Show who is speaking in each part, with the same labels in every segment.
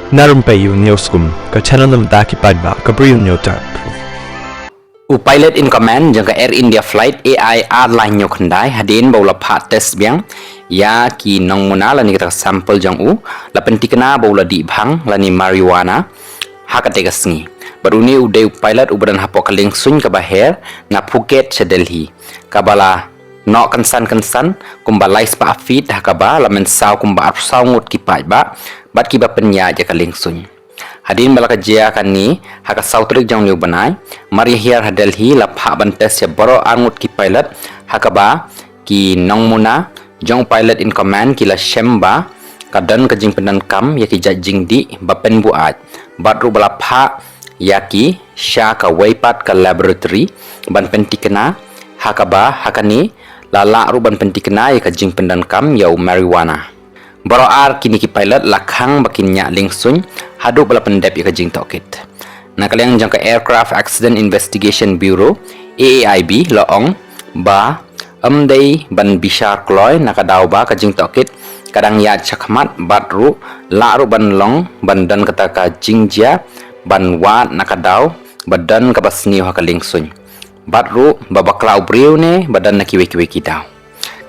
Speaker 1: Narum payu newskum ka channel nam ta ki padba ka briu newtar.
Speaker 2: Pilot in command jangka Air India flight AI airline nyok handai hadin baula phat test biang ya ki nong muna lani kita sampel jang u la pentikna baula di bhang lani marijuana hakate gasngi baruni uday pilot ubadan hapo kaling sun ka baher na Phuket sa Delhi kabala no kansan kumbalai spa fit hakaba lamen saw kumba arsaw ngut ki ba bat ki ba penya ja kaling sun hadin balaka jia kan ni haka sautrik jang liu banai mari hier ha Delhi la pha ban test ya baro angut ki pilot hakaba ki nong muna jong pilot in command ki la shemba kadan ka jing pendan kam ya ki jing di bapen buat batru bala pha ya ki sha ka weipat ka laboratory ban pentikena hakaba hakani lala ru ban pentikena ya ka jing pendan kam ya marijuana baro ar kini ki pilot lakhang bakin nya lingsun hadu bala pendep ya ka jing tokit na kalyang jangka Aircraft Accident Investigation Bureau AAIB loong ba amdei ban bishar kloy nakadaw ba ka jing tokit kadang ya chakmat batru la ru ban long bandan kata ka jingja ban wat nakadaw badan ka basni ha ka lingsun batru babaklau briu ne badan na kiwe kidaw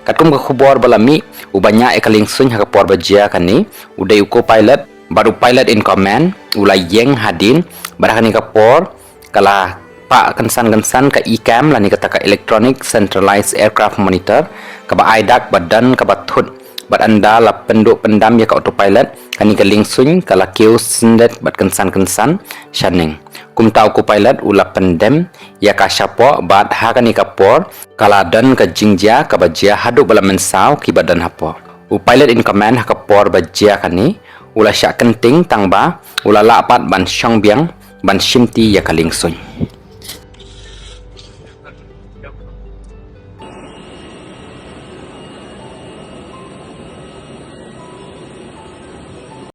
Speaker 2: katum ka khubor balami ubanya ekaling sun ha por bajia kani udai uko pilot baru pilot in command ulai yeng hadin barakani ka por kala pa kansan ka icam lani kata ka electronic centralized aircraft monitor ka ba aidak badan ka bathut bat anda la penduk pendam ya ka autopilot kani ka lingsun kala keu sendet bat kansan shaning kum tau ko pilot ula pendem ya ka syapo bat ha kani ka por kala dan ka jingja ka bajia hadu bala mensaw ki badan hapo pilot in command ha ka por bajia kani ula syak kenting tangba ula lapat ban syongbiang ban shimti ya ka lingsun